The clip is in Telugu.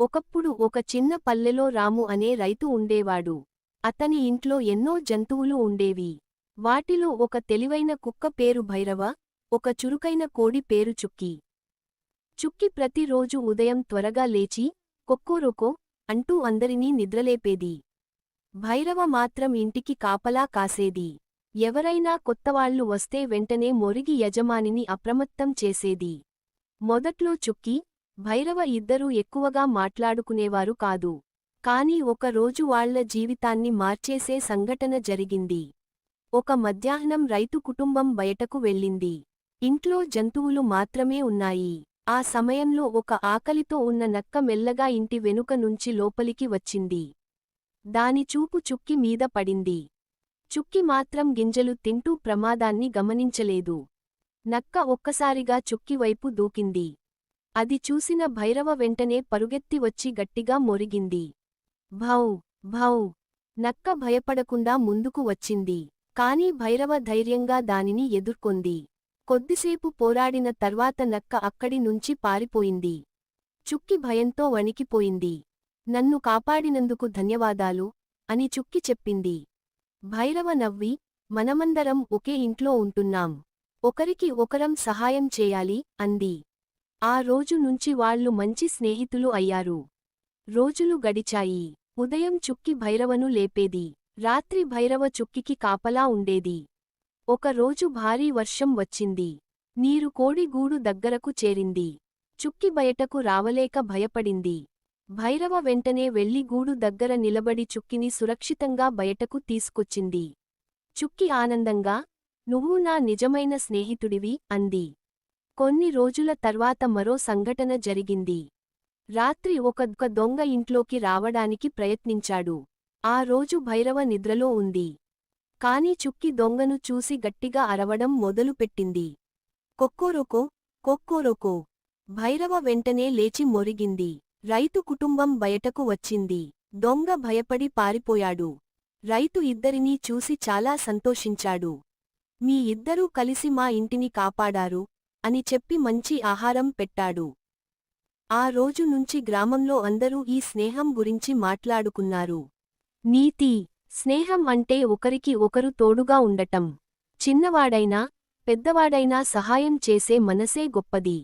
ఒకప్పుడు ఒక చిన్న పల్లెలో రాము అనే రైతు ఉండేవాడు. అతని ఇంట్లో ఎన్నో జంతువులు ఉండేవి. వాటిలో ఒక తెలివైన కుక్క పేరు భైరవ, ఒక చురుకైన కోడి పేరు చుక్కీ. చుక్కీ ప్రతిరోజు ఉదయం త్వరగా లేచి కొక్కోరొకో అంటూ అందరినీ నిద్రలేపేది. భైరవ మాత్రం ఇంటికి కాపలా కాసేది. ఎవరైనా కొత్తవాళ్లు వస్తే వెంటనే మొరిగి యజమానిని అప్రమత్తం చేసేది. మొదట్లో చుక్కీ, భైరవ ఇద్దరూ ఎక్కువగా మాట్లాడుకునేవారు కాదు. కాని ఒక రోజు వాళ్ల జీవితాన్ని మార్చేసే సంఘటన జరిగింది. ఒక మధ్యాహ్నం రైతు కుటుంబం బయటకు వెళ్ళింది. ఇంట్లో జంతువులు మాత్రమే ఉన్నాయి. ఆ సమయంలో ఒక ఆకలితో ఉన్న నక్క మెల్లగా ఇంటి వెనుక నుంచి లోపలికి వచ్చింది. దాని చూపు చుక్కీ మీద పడింది. చుక్కీ మాత్రం గింజలు తింటూ ప్రమాదాన్ని గమనించలేదు. నక్క ఒక్కసారిగా చుక్కీ వైపు దూకింది. అది చూసిన భైరవ వెంటనే పరుగెత్తి వచ్చి గట్టిగా మొరిగింది. భౌ భౌ. నక్క భయపడకుండా ముందుకు వచ్చింది. కాని భైరవ ధైర్యంగా దానిని ఎదుర్కొంది. కొద్దిసేపు పోరాడిన తర్వాత నక్క అక్కడి నుంచి పారిపోయింది. చుక్కీ భయంతో వణికిపోయింది. నన్ను కాపాడినందుకు ధన్యవాదాలు అని చుక్కీ చెప్పింది. భైరవ నవ్వి, మనమందరం ఒకే ఇంట్లో ఉంటున్నాం. ఒకరికి ఒకరం సహాయం చేయాలి అంది. ఆ రోజు నుంచి వాళ్లు మంచి స్నేహితులు అయ్యారు. రోజులు గడిచాయి. ఉదయం చుక్కీ భైరవను లేపేది. రాత్రి భైరవ చుక్కీకి కాపలా ఉండేది. ఒకరోజు భారీ వర్షం వచ్చింది. నీరు కోడి గూడు దగ్గరకు చేరింది. చుక్కీ బయటకు రావలేక భయపడింది. భైరవ వెంటనే వెళ్లి గూడు దగ్గర నిలబడి చుక్కీని సురక్షితంగా బయటకు తీసుకొచ్చింది. చుక్కీ ఆనందంగా, నువ్వు నా నిజమైన స్నేహితుడివి అంది. కొన్ని రోజుల తర్వాత మరో సంఘటన జరిగింది. రాత్రి ఒక దొంగ ఇంట్లోకి రావడానికి ప్రయత్నించాడు. ఆ రోజు భైరవ నిద్రలో ఉంది. కాని చుక్కీ దొంగను చూసి గట్టిగా అరవడం మొదలుపెట్టింది. కొక్కోరొకో కొక్కోరొకో. భైరవ వెంటనే లేచి మొరిగింది. రైతు కుటుంబం బయటకు వచ్చింది. దొంగ భయపడి పారిపోయాడు. రైతు ఇద్దరినీ చూసి చాలా సంతోషించాడు. మీ ఇద్దరూ కలిసి మా ఇంటిని కాపాడారు అని చెప్పి మంచి ఆహారం పెట్టాడు. ఆ రోజు నుంచి గ్రామంలో అందరూ ఈ స్నేహం గురించి మాట్లాడుకున్నారు. నీతి: స్నేహం అంటే ఒకరికి ఒకరు తోడుగా ఉండటం. చిన్నవాడైనా పెద్దవాడైనా సహాయం చేసే మనసే గొప్పది.